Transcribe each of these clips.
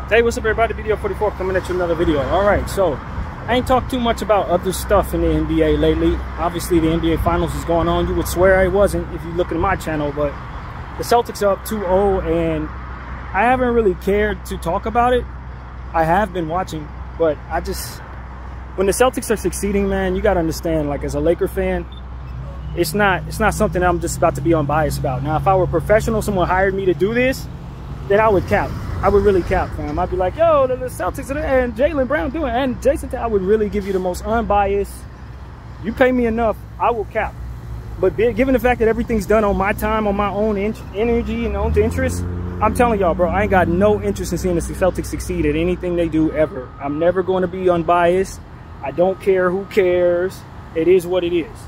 Hey, what's up everybody? Video 44 coming at you another video. Alright, so I ain't talked too much about other stuff in the NBA lately. Obviously the NBA Finals is going on. You would swear I wasn't if you look at my channel, but the Celtics are up 2-0 and I haven't really cared to talk about it. I have been watching, but when the Celtics are succeeding, man, you gotta understand, like as a Laker fan, it's not something I'm just about to be unbiased about. Now, if I were professional, someone hired me to do this, then I would cap. I would really cap, fam. I'd be like, yo, the Celtics and Jaylen Brown doing, and Jason, I would really give you the most unbiased. You pay me enough, I will cap. But given the fact that everything's done on my time, on my own energy and own interest, I'm telling y'all, bro, I ain't got no interest in seeing the Celtics succeed at anything they do ever. I'm never going to be unbiased. I don't care who cares. It is what it is.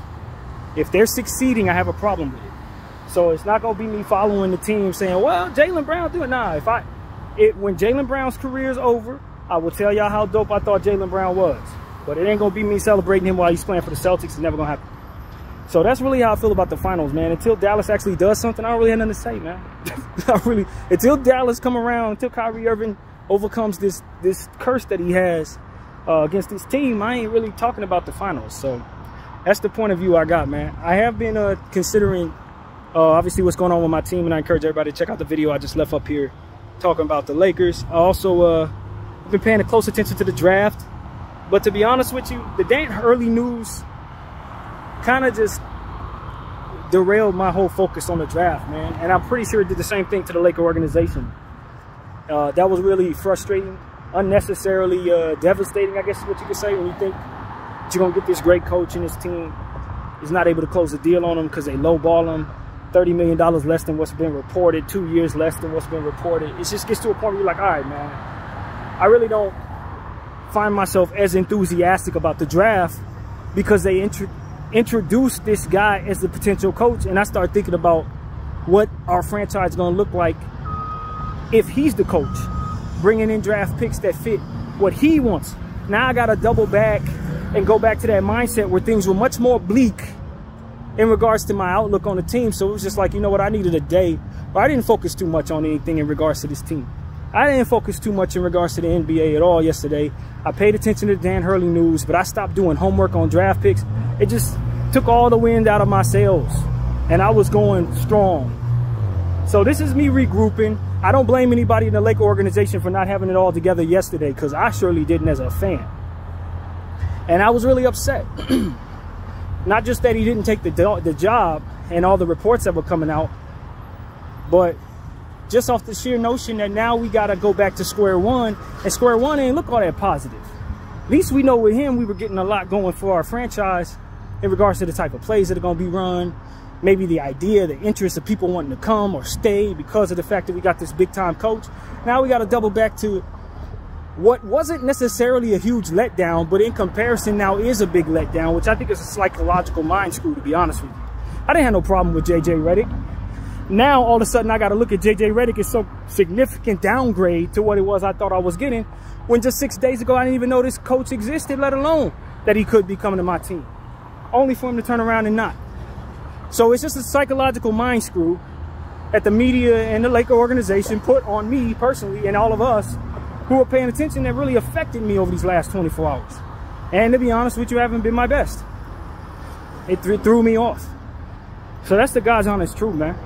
If they're succeeding, I have a problem with it. So it's not going to be me following the team saying, well, Jaylen Brown do it. Nah, when Jaylen Brown's career is over, I will tell y'all how dope I thought Jaylen Brown was. But it ain't going to be me celebrating him while he's playing for the Celtics. It's never going to happen. So that's really how I feel about the finals, man. Until Dallas actually does something, I don't really have nothing to say, man. Until Dallas come around, until Kyrie Irving overcomes this curse that he has against his team, I ain't really talking about the finals. So that's the point of view I got, man. I have been considering, obviously, what's going on with my team, and I encourage everybody to check out the video I just left up here talking about the Lakers. I also have been paying close attention to the draft. But to be honest with you, the damn early news kind of just derailed my whole focus on the draft, man. And I'm pretty sure it did the same thing to the Laker organization. That was really frustrating, unnecessarily devastating, I guess is what you could say, when you think that you're going to get this great coach and his team is not able to close the deal on him because they lowball him. $30 million less than what's been reported, 2 years less than what's been reported. It just gets to a point where you're like, all right, man, I really don't find myself as enthusiastic about the draft because they introduced this guy as the potential coach, and I start thinking about what our franchise is going to look like if he's the coach, bringing in draft picks that fit what he wants. Now I got to double back and go back to that mindset where things were much more bleak in regards to my outlook on the team. So it was just like, you know what, I needed a day where I didn't focus too much on anything in regards to this team. I didn't focus too much in regards to the NBA at all yesterday. I paid attention to the Dan Hurley news, but I stopped doing homework on draft picks. It just took all the wind out of my sails, and I was going strong. So this is me regrouping. I don't blame anybody in the Laker organization for not having it all together yesterday, because I surely didn't as a fan. And I was really upset. Not just that he didn't take the job and all the reports that were coming out, but just off the sheer notion that now we got to go back to square one. And square one ain't look all that positive. At least we know with him, we were getting a lot going for our franchise in regards to the type of plays that are going to be run. Maybe the idea, the interest of people wanting to come or stay because of the fact that we got this big time coach. Now we got to double back to what wasn't necessarily a huge letdown, but in comparison now is a big letdown, which I think is a psychological mind screw, to be honest with you. I didn't have no problem with J.J. Redick. Now, all of a sudden, I got to look at J.J. Redick as some significant downgrade to what it was I thought I was getting, when just 6 days ago, I didn't even know this coach existed, let alone that he could be coming to my team. Only for him to turn around and not. So it's just a psychological mind screw that the media and the Laker organization put on me personally and all of us who are paying attention that really affected me over these last 24 hours. And to be honest with you, I haven't been my best. It threw me off. So that's the God's honest truth, man.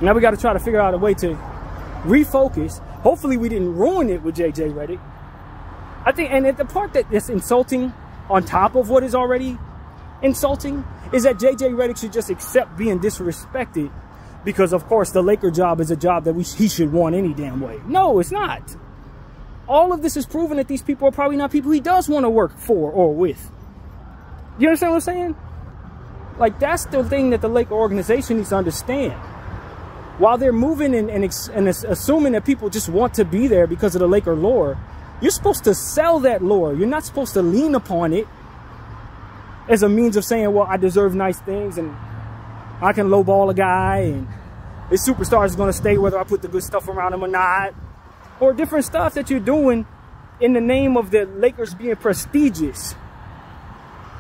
Now we got to try to figure out a way to refocus. Hopefully we didn't ruin it with J.J. Redick. I think, and the part that is insulting on top of what is already insulting is that J.J. Redick should just accept being disrespected because, of course, the Laker job is a job that he should want any damn way. No, it's not. All of this is proven that these people are probably not people he does want to work for or with. You understand what I'm saying? Like, that's the thing that the Laker organization needs to understand. While they're moving and assuming that people just want to be there because of the Laker lore, you're supposed to sell that lore. You're not supposed to lean upon it as a means of saying, well, I deserve nice things and I can lowball a guy and this superstar is going to stay whether I put the good stuff around him or not. Or different stuff that you're doing in the name of the Lakers being prestigious.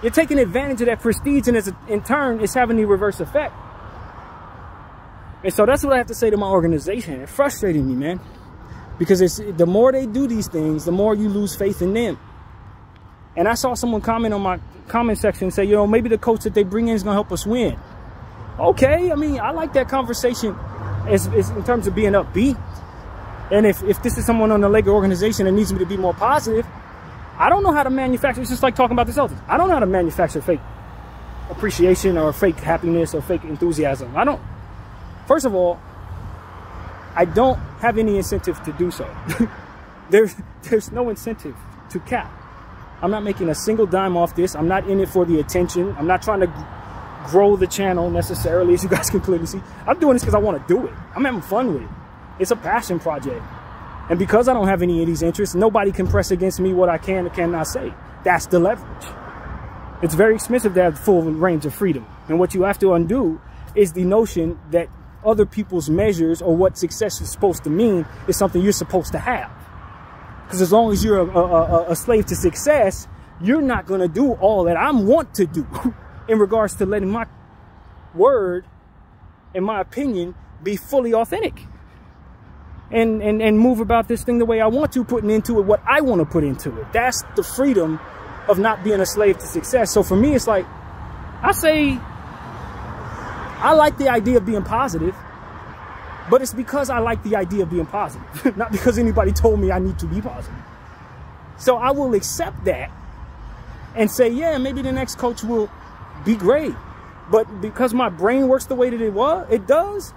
You're taking advantage of that prestige, and in turn, it's having the reverse effect. And so that's what I have to say to my organization. It's frustrating me, man. Because the more they do these things, the more you lose faith in them. And I saw someone comment on my comment section and say, you know, maybe the coach that they bring in is going to help us win. Okay, I mean, I like that conversation as in terms of being upbeat. And if this is someone on the Laker organization that needs me to be more positive, I don't know how to manufacture. It's just like talking about the Celtics. I don't know how to manufacture fake appreciation or fake happiness or fake enthusiasm. I don't. First of all, I don't have any incentive to do so. There's no incentive to cap. I'm not making a single dime off this. I'm not in it for the attention. I'm not trying to grow the channel necessarily, as you guys can clearly see. I'm doing this because I want to do it. I'm having fun with it. It's a passion project. And because I don't have any of these interests, nobody can press against me what I can or cannot say. That's the leverage. It's very expensive to have full range of freedom. And what you have to undo is the notion that other people's measures or what success is supposed to mean is something you're supposed to have. Because as long as you're a slave to success, you're not going to do all that I want to do in regards to letting my word and my opinion be fully authentic. And move about this thing the way I want to, putting into it what I want to put into it. That's the freedom of not being a slave to success. So for me, it's like, I say, I like the idea of being positive, but it's because I like the idea of being positive, not because anybody told me I need to be positive. So I will accept that and say, yeah, maybe the next coach will be great. But because my brain works the way that it does,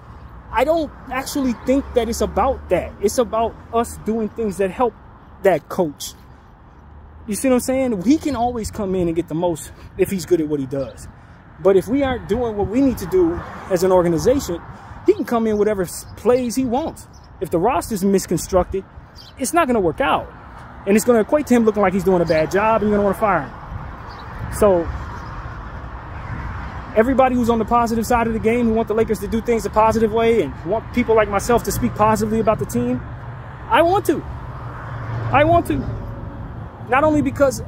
I don't actually think that it's about that. It's about us doing things that help that coach. You see what I'm saying? He can always come in and get the most if he's good at what he does. But if we aren't doing what we need to do as an organization, he can come in whatever plays he wants. If the roster's misconstructed, it's not going to work out. And it's going to equate to him looking like he's doing a bad job, and you're going to want to fire him. So everybody who's on the positive side of the game, who want the Lakers to do things a positive way and want people like myself to speak positively about the team, I want to. I want to. Not only because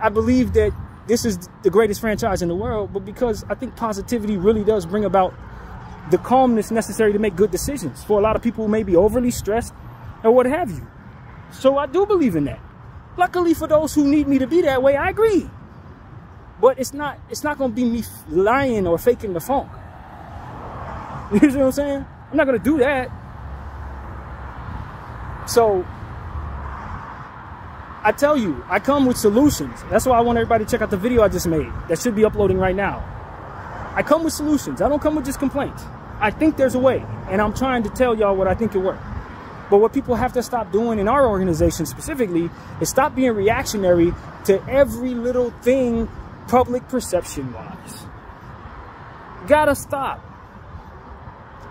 I believe that this is the greatest franchise in the world, but because I think positivity really does bring about the calmness necessary to make good decisions for a lot of people who may be overly stressed or what have you. So I do believe in that. Luckily for those who need me to be that way, I agree. But it's not going to be me lying or faking the funk. You see what I'm saying? I'm not going to do that. So I tell you, I come with solutions. That's why I want everybody to check out the video I just made. That should be uploading right now. I come with solutions. I don't come with just complaints. I think there's a way. And I'm trying to tell y'all what I think will work. But what people have to stop doing in our organization specifically is stop being reactionary to every little thing public perception-wise. Gotta stop.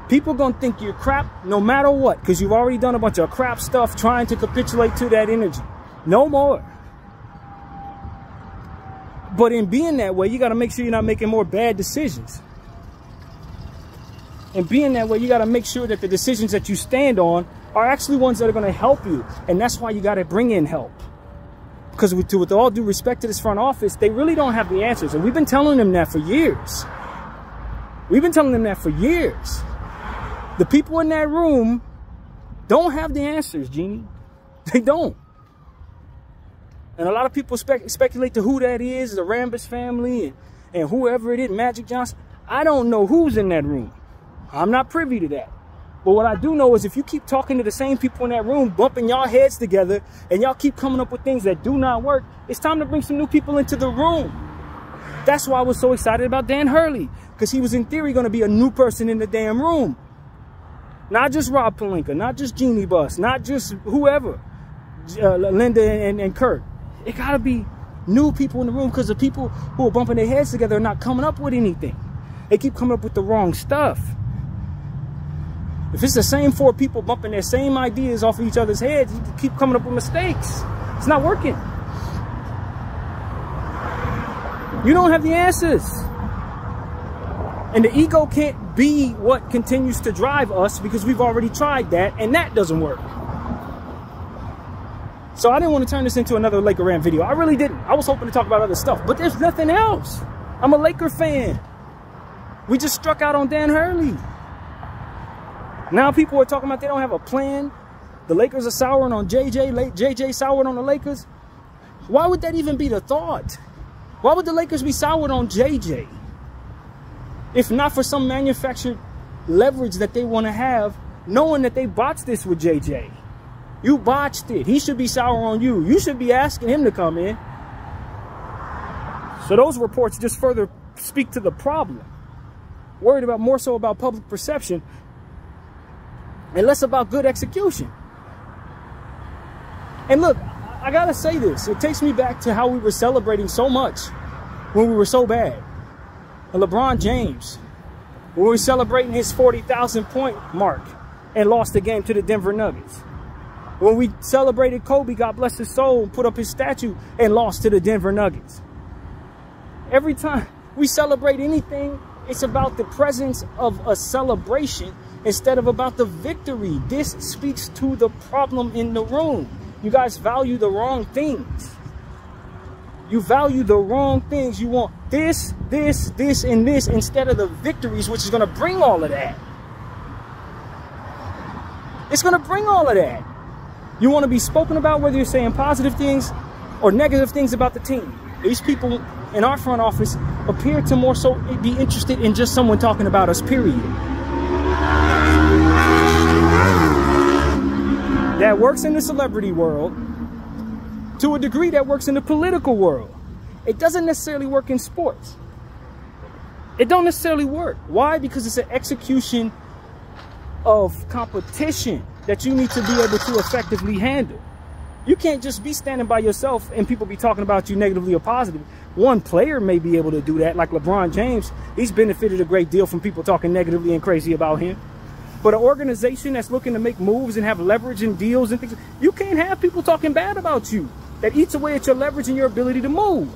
People gonna think you're crap no matter what, because you've already done a bunch of crap stuff trying to capitulate to that energy. No more. But in being that way, you got to make sure you're not making more bad decisions. And being that way, you got to make sure that the decisions that you stand on are actually ones that are going to help you. And that's why you got to bring in help. Because with all due respect to this front office, they really don't have the answers. And we've been telling them that for years. We've been telling them that for years. The people in that room don't have the answers, Jeannie. They don't. And a lot of people speculate to who that is, the Rambis family and whoever it is, Magic Johnson. I don't know who's in that room. I'm not privy to that. But what I do know is if you keep talking to the same people in that room, bumping y'all heads together, and y'all keep coming up with things that do not work, it's time to bring some new people into the room. That's why I was so excited about Dan Hurley, because he was in theory going to be a new person in the damn room. Not just Rob Pelinka, not just Jeannie Buss, not just whoever, Linda and Kurt. It got to be new people in the room, because the people who are bumping their heads together are not coming up with anything. They keep coming up with the wrong stuff. If it's the same four people bumping their same ideas off of each other's heads, you keep coming up with mistakes. It's not working. You don't have the answers. And the ego can't be what continues to drive us, because we've already tried that, and that doesn't work. So I didn't want to turn this into another Laker rant video. I really didn't. I was hoping to talk about other stuff, but there's nothing else. I'm a Laker fan. We just struck out on Dan Hurley. Now people are talking about they don't have a plan The Lakers are souring on JJ soured on the Lakers. Why would that even be the thought? Why would the Lakers be soured on JJ? If not for some manufactured leverage that they want to have, knowing that they botched this with JJ. You botched it. He should be sour on you. You should be asking him to come in. So those reports just further speak to the problem. Worried about more so about public perception and less about good execution. And look, I gotta say this. It takes me back to how we were celebrating so much when we were so bad. And LeBron James, when we were celebrating his 40,000 point mark and lost the game to the Denver Nuggets. When we celebrated Kobe, God bless his soul, put up his statue and lost to the Denver Nuggets. Every time we celebrate anything, it's about the presence of a celebration instead of about the victory. This speaks to the problem in the room. You guys value the wrong things. You value the wrong things. You want this, this, this, and this instead of the victories, which is going to bring all of that. It's going to bring all of that. You want to be spoken about, whether you're saying positive things or negative things about the team. These people in our front office appear to more so be interested in just someone talking about us, period. That works in the celebrity world. To a degree, that works in the political world. It doesn't necessarily work in sports. It don't necessarily work. Why? Because it's an execution of competition that you need to be able to effectively handle. You can't just be standing by yourself and people be talking about you negatively or positive. One player may be able to do that, like LeBron James. He's benefited a great deal from people talking negatively and crazy about him. But an organization that's looking to make moves and have leverage and deals and things, you can't have people talking bad about you. That eats away at your leverage and your ability to move.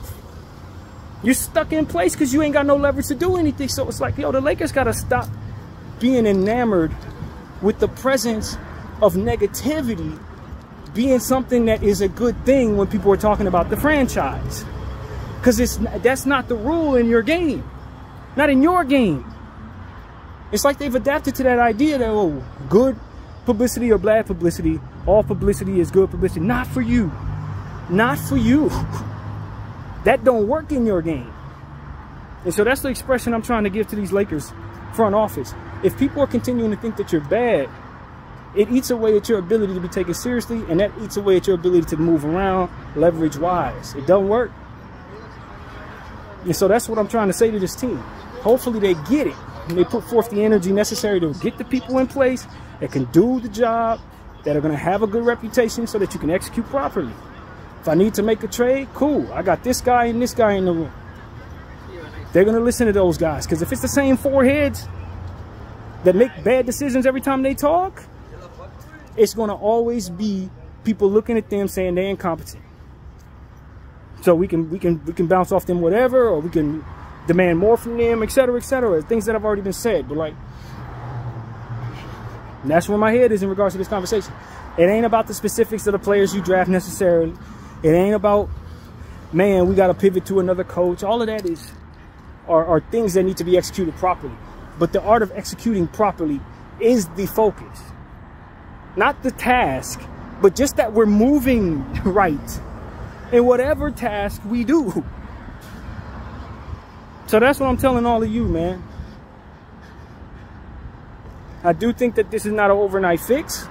You're stuck in place because you ain't got no leverage to do anything. So it's like, yo, the Lakers got to stop being enamored with the presence of negativity being something that is a good thing when people are talking about the franchise. Because that's not the rule in your game. Not in your game. It's like they've adapted to that idea that, oh, good publicity or bad publicity, all publicity is good publicity. Not for you. Not for you. That don't work in your game. And so that's the expression I'm trying to give to these Lakers front office. If people are continuing to think that you're bad, it eats away at your ability to be taken seriously, and that eats away at your ability to move around leverage-wise. It don't work. And so that's what I'm trying to say to this team. Hopefully they get it. And they put forth the energy necessary to get the people in place that can do the job, that are going to have a good reputation so that you can execute properly. If I need to make a trade, cool. I got this guy and this guy in the room. They're going to listen to those guys. Because if it's the same four heads that make bad decisions every time they talk, it's going to always be people looking at them saying they're incompetent. So we can bounce off them whatever, or we can demand more from them, etc., etc. Things that have already been said. But like, that's where my head is in regards to this conversation. It ain't about the specifics of the players you draft necessarily. It ain't about, man, we got to pivot to another coach. All of that are things that need to be executed properly. But the art of executing properly is the focus. Not the task, but just that we're moving right in whatever task we do. So that's what I'm telling all of you, man. I do think that this is not an overnight fix.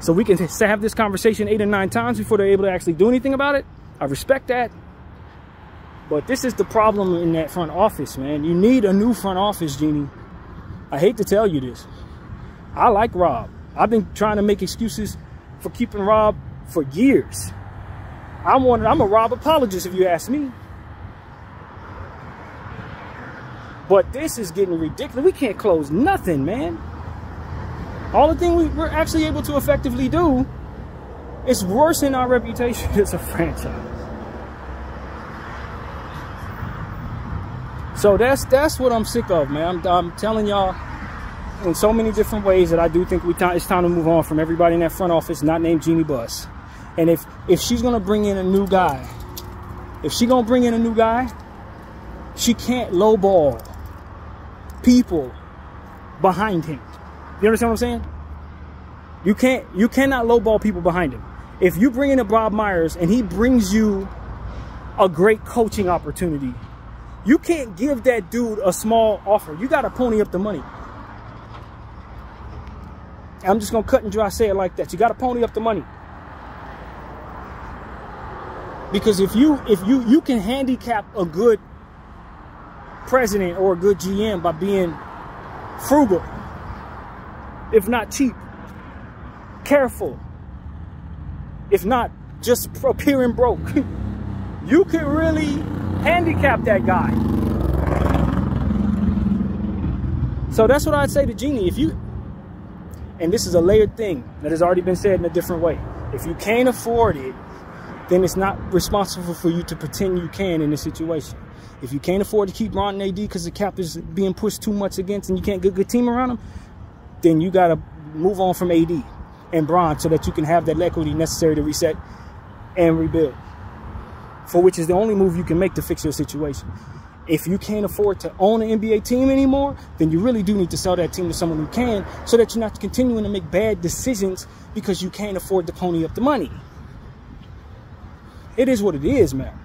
So we can have this conversation 8 or 9 times before they're able to actually do anything about it. I respect that. But this is the problem in that front office, man. You need a new front office, Jeannie. I hate to tell you this. I like Rob. I've been trying to make excuses for keeping Rob for years. I'm a Rob apologist, if you ask me. But this is getting ridiculous. We can't close nothing, man. All the thing we're actually able to effectively do is worsen our reputation as a franchise. So that's what I'm sick of, man. I'm telling y'all in so many different ways that I do think it's time to move on from everybody in that front office not named Jeannie Buss. And if she's gonna bring in a new guy, she can't lowball people behind him. You understand what I'm saying? You cannot lowball people behind him. If you bring in a Bob Myers and he brings you a great coaching opportunity, you can't give that dude a small offer. You got to pony up the money. I'm just going to cut and dry say it like that. You got to pony up the money. Because if you can handicap a good president or a good GM by being frugal, if not cheap, careful, if not just appearing broke, you can really handicap that guy. So that's what I'd say to Jeannie. If you, and this is a layered thing that has already been said in a different way, if you can't afford it, then it's not responsible for you to pretend you can in this situation. If you can't afford to keep Bron and AD because the cap is being pushed too much against and you can't get a good team around them, then you got to move on from AD and Bron so that you can have that equity necessary to reset and rebuild, for which is the only move you can make to fix your situation. If you can't afford to own an NBA team anymore, then you really do need to sell that team to someone who can, so that you're not continuing to make bad decisions because you can't afford to pony up the money. It is what it is, man.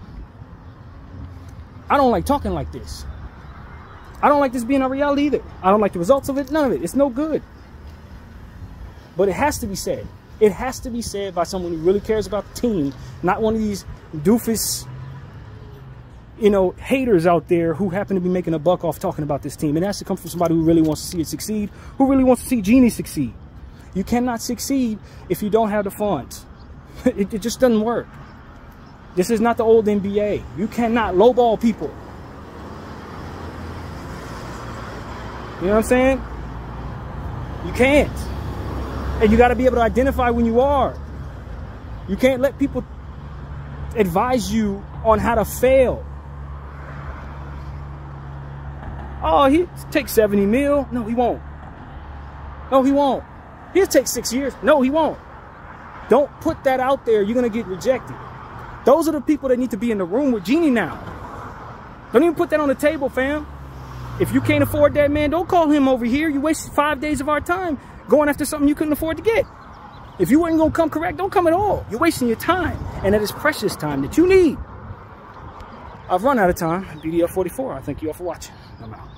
I don't like talking like this. I don't like this being a reality either. I don't like the results of it. None of it. It's no good. But it has to be said. It has to be said by someone who really cares about the team, not one of these doofus, you know, haters out there who happen to be making a buck off talking about this team. It has to come from somebody who really wants to see it succeed, who really wants to see Jeannie succeed. You cannot succeed if you don't have the funds. It just doesn't work. This is not the old NBA. You cannot lowball people. You know what I'm saying? You can't. And you got to be able to identify when you are. You can't let people advise you on how to fail. Oh, he'll take 70 mil. No, he won't. No, he won't. He'll take 6 years. No, he won't. Don't put that out there. You're going to get rejected. Those are the people that need to be in the room with Jeannie now. Don't even put that on the table, fam. If you can't afford that, man, don't call him over here. You wasted 5 days of our time going after something you couldn't afford to get. If you weren't going to come correct, don't come at all. You're wasting your time. And that is precious time that you need. I've run out of time. BDL 44. I thank you all for watching. I'm out.